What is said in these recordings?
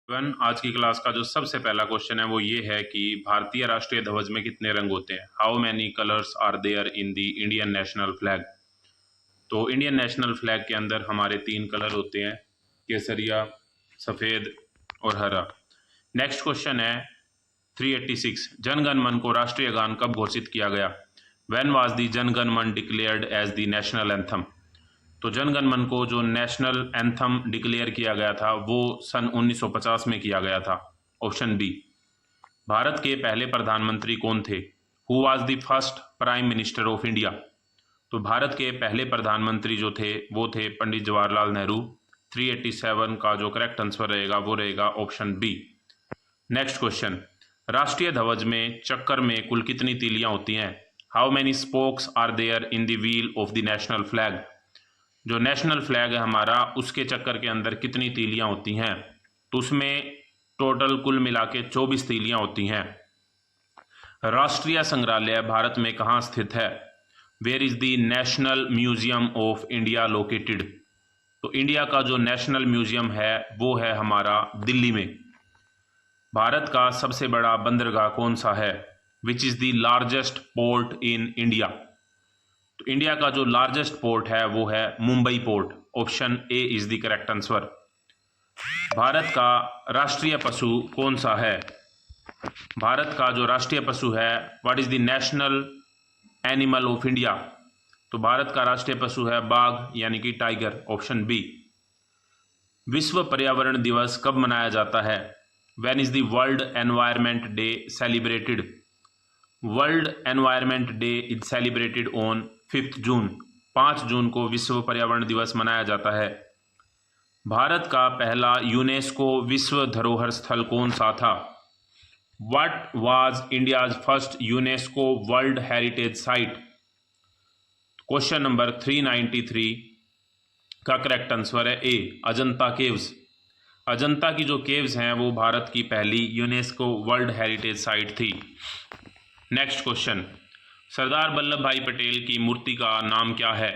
आज की क्लास का जो सबसे पहला क्वेश्चन है वो ये है कि भारतीय राष्ट्रीय ध्वज में कितने रंग होते हैं। How many colours are there in the Indian national flag. तो इंडियन नेशनल फ्लैग के अंदर हमारे 3 कलर होते हैं, केसरिया, सफ़ेद और हरा। नेक्स्ट क्वेश्चन है 386, जनगण मन को राष्ट्रीय गान कब घोषित किया गया। When was the Jana Gana Mana declared as the national anthem. तो जनगण मन को जो नेशनल एंथम डिक्लेयर किया गया था वो सन 1950 में किया गया था। Option B. भारत के पहले प्रधानमंत्री कौन थे। Who was the first prime minister of India. तो भारत के पहले प्रधानमंत्री जो थे वो थे पंडित जवाहरलाल नेहरू। 387 का जो करेक्ट आंसर रहेगा वो रहेगा ऑप्शन बी। नेक्स्ट क्वेश्चन, राष्ट्रीय ध्वज में चक्कर में कुल कितनी तीलियां होती हैं। How many spokes are there in the wheel of the national flag. जो नेशनल फ्लैग है हमारा उसके चक्कर के अंदर कितनी तीलियां होती हैं। तो उसमें टोटल कुल मिला के 24 तीलियां होती हैं। राष्ट्रीय संग्रहालय भारत में कहाँ स्थित है। Where is the national museum of India located. तो इंडिया का जो नेशनल म्यूजियम है वो है हमारा दिल्ली में। भारत का सबसे बड़ा बंदरगाह कौन सा है। Which is the largest port in India. तो इंडिया का जो लार्जेस्ट पोर्ट है वो है Mumbai port. Option A is the correct answer. Bharat का राष्ट्रीय पशु कौन सा है। भारत का जो राष्ट्रीय पशु है, what is the national animal of India. तो भारत का राष्ट्रीय पशु है बाघ यानी कि टाइगर। Option B. विश्व पर्यावरण दिवस कब मनाया जाता है। When is the world environment day celebrated. World environment day is celebrated on 5 जून। 5 जून को विश्व पर्यावरण दिवस मनाया जाता है। भारत का पहला यूनेस्को विश्व धरोहर स्थल कौन सा था। What was India's first UNESCO world heritage site. Question number 393 का करेक्ट आंसर है ए, अजंता केव्स। अजंता की जो केव्स हैं वो भारत की पहली यूनेस्को वर्ल्ड हेरिटेज साइट थी। नेक्स्ट क्वेश्चन, सरदार वल्लभ भाई पटेल की मूर्ति का नाम क्या है।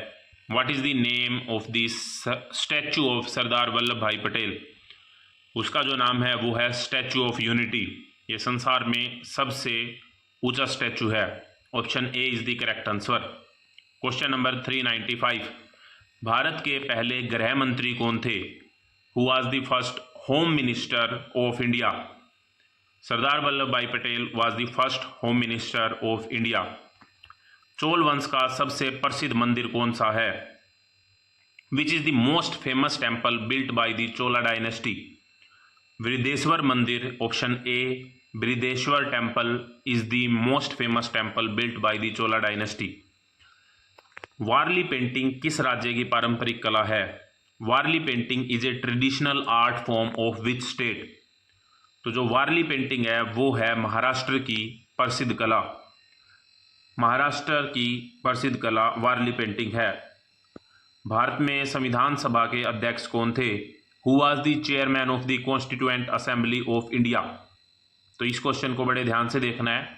What is the name of the statue of Sardar Vallabh Bhai Patel. उसका जो नाम है वो है स्टैचू ऑफ यूनिटी। ये संसार में सबसे ऊंचा स्टैचू है। Option A is the correct answer. Question number 395, Bharat के पहले गृह मंत्री कौन थे। Who was the first home minister of India. Sardar Vallabh Bhai Patel was the first home minister of India. Chola वंश का सबसे प्रसिद्ध मंदिर कौन सा है। Which is the most famous temple built by the Chola dynasty. Brihadeshwara मंदिर। Option A, Brihadeshwara temple is the most famous temple built by the Chola dynasty. Warli painting किस राज्य की पारंपरिक कला है। Warli painting is a traditional art form of which state. तो जो वारली painting है वो है महाराष्ट्र की प्रसिद्ध कला। महाराष्ट्र की प्रसिद्ध कला वारली पेंटिंग है। भारत में संविधान सभा के अध्यक्ष कौन थे। Who was the chairman of the constituent assembly of India. तो इस क्वेश्चन को बड़े ध्यान से देखना है।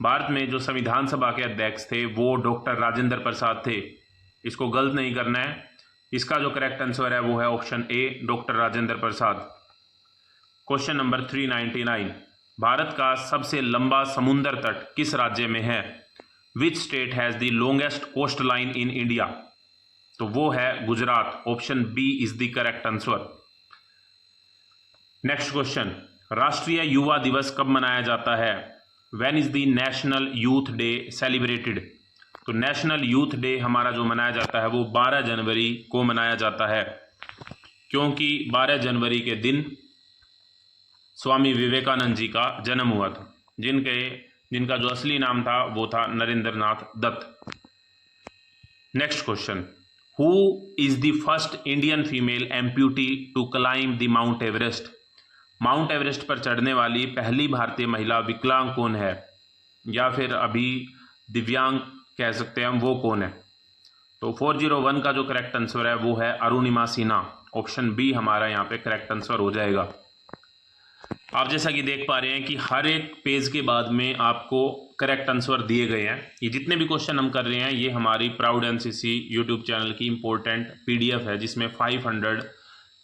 भारत में जो संविधान सभा के अध्यक्ष थे वो डॉक्टर राजेंद्र प्रसाद थे। इसको गलत नहीं करना है। इसका जो करेक्ट आंसर है वो है option A, doctor Rajendra Prasad. Question number 399, Bharat का सबसे लंबा समुद्र तट किस राज्य में है। Which state has the longest coast line in India. तो वो है Gujarat. Option B is the correct answer. Next question, राष्ट्रीय युवा दिवस कब मनाया जाता है। When is the national youth day celebrated. तो नेशनल यूथ डे हमारा जो मनाया जाता है वो 12 जनवरी को मनाया जाता है, क्योंकि 12 जनवरी के दिन स्वामी विवेकानंद जी का जन्म हुआ था, जिनका जो असली नाम था वो था Narendra Nath Dutt. Next question, who is the first Indian female amputee to climb the Mount Everest. Mount Everest पर चढ़ने वाली पहली भारतीय महिला विकलांग कौन है, या फिर अभी दिव्यांग कह सकते हैं हम, वो कौन है। तो 401 का जो करेक्ट आंसर है वो है अरुणिमा सिन्हा। ऑप्शन बी हमारा यहाँ पे करेक्ट आंसर हो जाएगा। आप जैसा कि देख पा रहे हैं कि हर एक पेज के बाद में आपको करेक्ट आंसर दिए गए हैं। ये जितने भी क्वेश्चन हम कर रहे हैं ये हमारी प्राउड एनसीसी यूट्यूब चैनल की इंपॉर्टेंट पीडीएफ है, जिसमें 500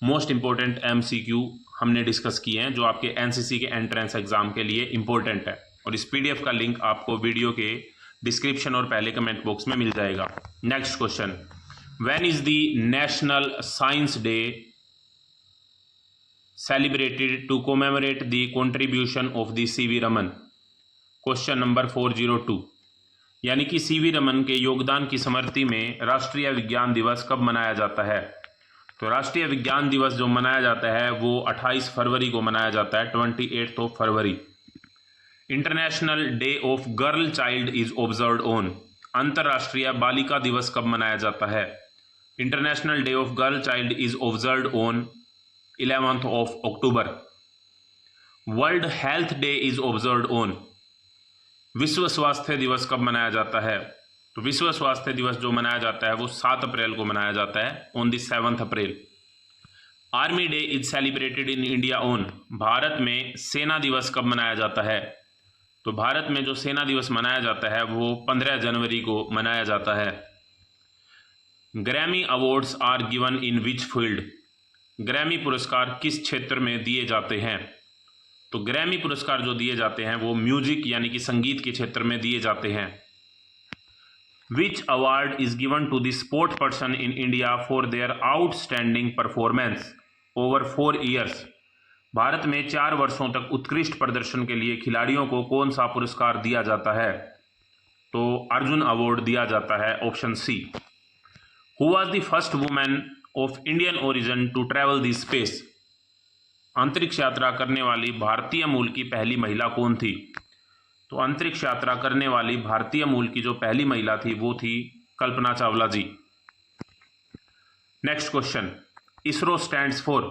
मोस्ट इंपॉर्टेंट एमसीक्यू हमने डिस्कस किए हैं जो आपके एनसीसी के एंट्रेंस एग्जाम के लिए इंपॉर्टेंट है, और इस पीडीएफ का लिंक आपको वीडियो के डिस्क्रिप्शन और पहले कमेंट बॉक्स में मिल जाएगा। Next question, when is the national science day celebrated to commemorate the contribution of the C V Raman? Question number 402, यानी कि सीवी रमन के योगदान की स्मृति में राष्ट्रीय विज्ञान दिवस कब मनाया जाता है? तो राष्ट्रीय विज्ञान दिवस जो मनाया जाता है वो 28 फरवरी को मनाया जाता है, 28 फरवरी। International day of girl child is observed on, अंतर्राष्ट्रीय बालिका दिवस कब मनाया जाता है? International day of girl child is observed on 11th of October। World health day is observed on, विश्व स्वास्थ्य दिवस कब मनाया जाता है? तो विश्व स्वास्थ्य दिवस जो मनाया जाता है वो 7 अप्रैल को मनाया जाता है, on the 7th April. Army day is celebrated in India on, Bharat में सेना दिवस कब मनाया जाता है? तो भारत में जो सेना दिवस मनाया जाता है वो 15 जनवरी को मनाया जाता है। Grammy awards are given in which field, Grammy पुरस्कार किस क्षेत्र में दिए जाते हैं? तो ग्रैमी पुरस्कार जो दिए जाते हैं वो म्यूजिक यानी कि संगीत के क्षेत्र में दिए जाते हैं। Which award is given to the sport person in India for their outstanding performance over 4 years, भारत में 4 वर्षों तक उत्कृष्ट प्रदर्शन के लिए खिलाड़ियों को कौन सा पुरस्कार दिया जाता है? तो अर्जुन अवार्ड दिया जाता है, option C. Who was the first women of Indian origin to travel the space, अंतरिक्ष यात्रा करने वाली भारतीय मूल की पहली महिला कौन थी? तो अंतरिक्ष यात्रा करने वाली भारतीय मूल की जो पहली महिला थी वो थी Kalpana Chawla ji. Next question, ISRO stands for,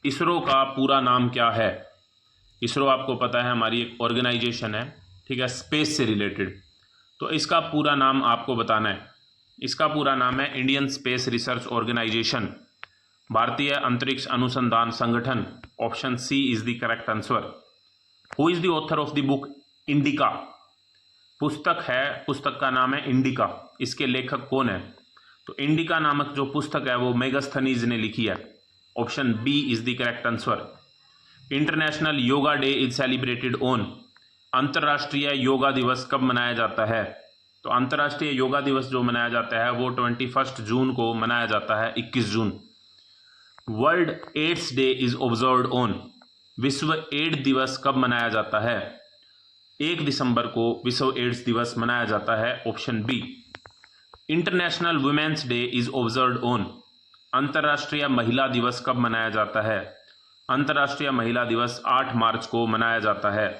ISRO का पूरा नाम क्या है? इसरो आपको पता है हमारी एक ऑर्गेनाइजेशन है, ठीक है, स्पेस से रिलेटेड। तो इसका पूरा नाम आपको बताना है। इसका पूरा नाम है इंडियन स्पेस रिसर्च ऑर्गेनाइजेशन, भारतीय अंतरिक्ष अनुसंधान संगठन, option C is the correct answer. Who is the author of the book Indica, पुस्तक है, पुस्तक का नाम है इंडिका, इसके लेखक कौन है? तो इंडिका नामक जो पुस्तक है वो मेगास्थनीज ने लिखी है, option B is the correct answer. International yoga day is celebrated on, अंतर्राष्ट्रीय योगा दिवस कब मनाया जाता है? तो अंतर्राष्ट्रीय योगा दिवस जो मनाया जाता है वो 21 जून को मनाया जाता है, 21 जून। World AIDS day is observed on, विश्व एड्स दिवस कब मनाया जाता है? 1 दिसंबर को विश्व एड्स दिवस मनाया जाता है, option B. International women's day is observed on, अंतर्राष्ट्रीय महिला दिवस कब मनाया जाता है? अंतर्राष्ट्रीय महिला दिवस 8 मार्च को मनाया जाता है।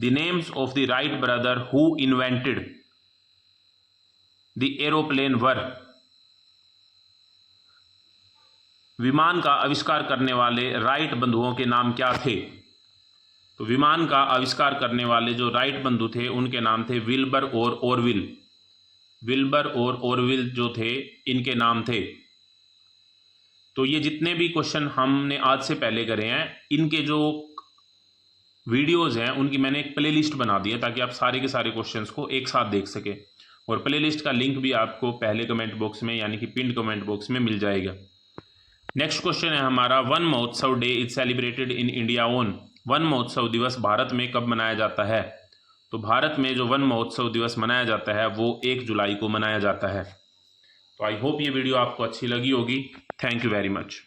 The names of the Wright brother who invented the aeroplane were, विमान का आविष्कार करने वाले राइट बंधुओं के नाम क्या थे? तो विमान का आविष्कार करने वाले जो राइट बंधु थे उनके नाम थे विल्बर और ऑरविल, विल्बर और ऑरविल जो थे इनके नाम थे। तो ये जितने भी क्वेश्चन हमने आज से पहले करे हैं इनके जो वीडियोस हैं उनकी मैंने एक प्लेलिस्ट बना दी है ताकि आप सारे के सारे क्वेश्चंस को एक साथ देख सकें, और प्लेलिस्ट का लिंक भी आपको पहले कमेंट बॉक्स में यानी कि पिन कमेंट बॉक्स में मिल जाएगा। नेक्स्ट क्वेश्चन है हमारा, वन महोत्सव day is celebrated in India on, one महोत्सव दिवस भारत में कब मनाया जाता है? तो भारत में जो वन महोत्सव दिवस मनाया जाता है वो 1 जुलाई को मनाया जाता है। तो आई होप ये वीडियो आपको अच्छी लगी होगी। Thank you very much.